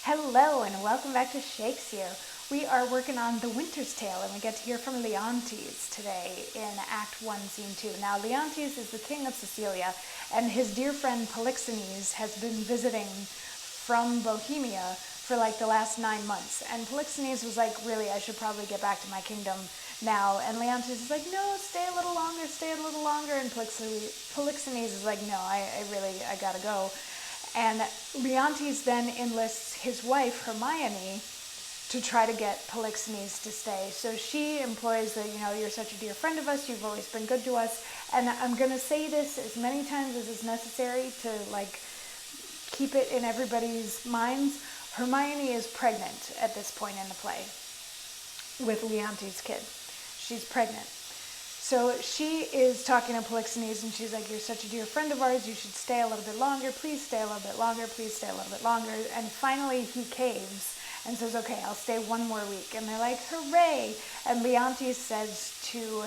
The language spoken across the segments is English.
Hello and welcome back to Shakesyear. We are working on The Winter's Tale and we get to hear from Leontes today in Act 1, Scene 2. Now Leontes is the king of Sicilia and his dear friend Polixenes has been visiting from Bohemia for like the last 9 months. And Polixenes was like, really, I should probably get back to my kingdom now. And Leontes is like, no, stay a little longer, stay a little longer. And Polixenes is like, no, I gotta go. And Leontes then enlists his wife, Hermione, to try to get Polixenes to stay. So she employs that, you're such a dear friend of us, you've always been good to us. And I'm going to say this as many times as is necessary to, keep it in everybody's minds. Hermione is pregnant at this point in the play with Leontes' kid. She's pregnant. So she is talking to Polixenes and she's like, you're such a dear friend of ours, you should stay a little bit longer, please stay a little bit longer, please stay a little bit longer. And finally he caves and says, okay, I'll stay 1 more week. And they're like, hooray! And Leontes says to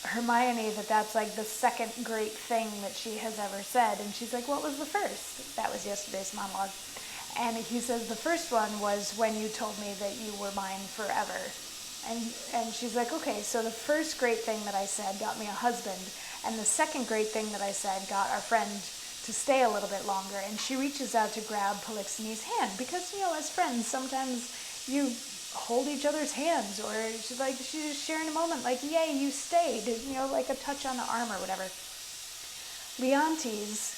Hermione that that's like the second great thing that she has ever said. And she's like, what was the first? That was yesterday's monologue. And he says, the first one was when you told me that you were mine forever. And she's like, okay, so the first great thing that I said got me a husband, and the second great thing that I said got our friend to stay a little bit longer. And she reaches out to grab Polixenes' hand, because, as friends, sometimes you hold each other's hands, or she's just sharing a moment, like, yay, you stayed, like a touch on the arm or whatever. Leontes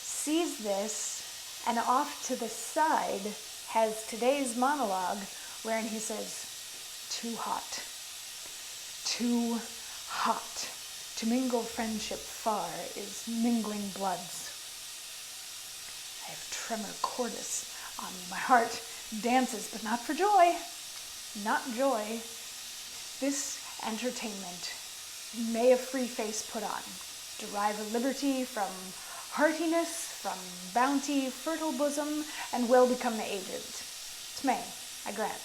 sees this, and off to the side has today's monologue, wherein he says, too hot, to mingle friendship far is mingling bloods. I have tremor cordis on me, my heart dances, but not for joy, not joy. This entertainment may a free face put on, derive a liberty from heartiness, from bounty, fertile bosom, and will become the agent. 'Tmay, I grant,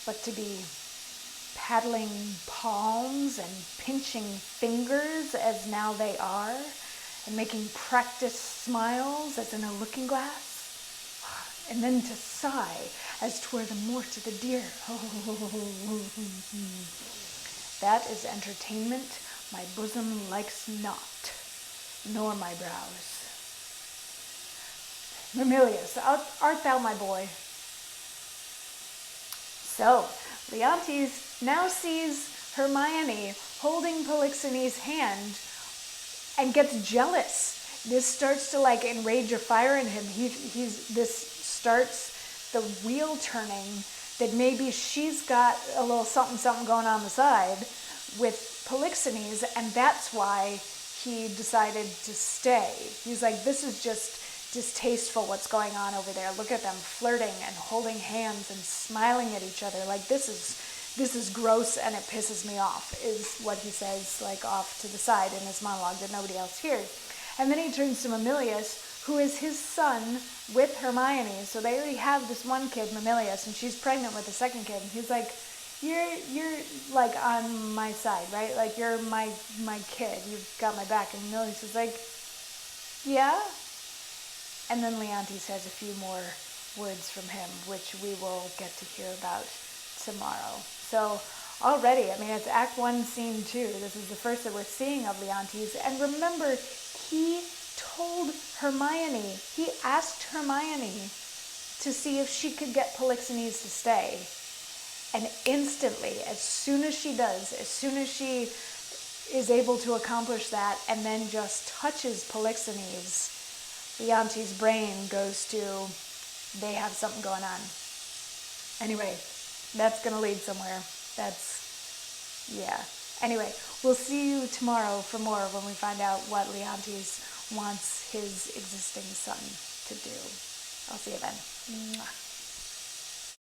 but to be paddling palms and pinching fingers as now they are, and making practice smiles as in a looking glass, and then to sigh as 'twere the mort to the deer. That is entertainment my bosom likes not, nor my brows. Mamilius, art thou my boy? So, Leontes now sees Hermione holding Polixenes' hand and gets jealous. This starts to enrage a fire in him. This starts the wheel turning that maybe she's got a little something going on the side with Polixenes, and that's why he decided to stay. He's like, this is just distasteful what's going on over there. Look at them flirting and holding hands and smiling at each other. This is gross and it pisses me off, is what he says, off to the side in his monologue that nobody else hears. And then he turns to Mamilius, who is his son with Hermione. So they already have this one kid, Mamilius, and she's pregnant with the second kid. And he's like, you're on my side, right? You're my kid. You've got my back. And Mamilius is like, yeah. And then Leontes has a few more words from him, which we will get to hear about tomorrow. So already, it's Act 1, Scene 2. This is the first that we're seeing of Leontes. And remember, he told Hermione, he asked Hermione to see if she could get Polixenes to stay. And instantly, as soon as she does, as soon as she is able to accomplish that and then just touches Polixenes, Leontes' brain goes to, they have something going on. Anyway, that's going to lead somewhere. Anyway, we'll see you tomorrow for more when we find out what Leontes wants his existing son to do. I'll see you then. Mwah.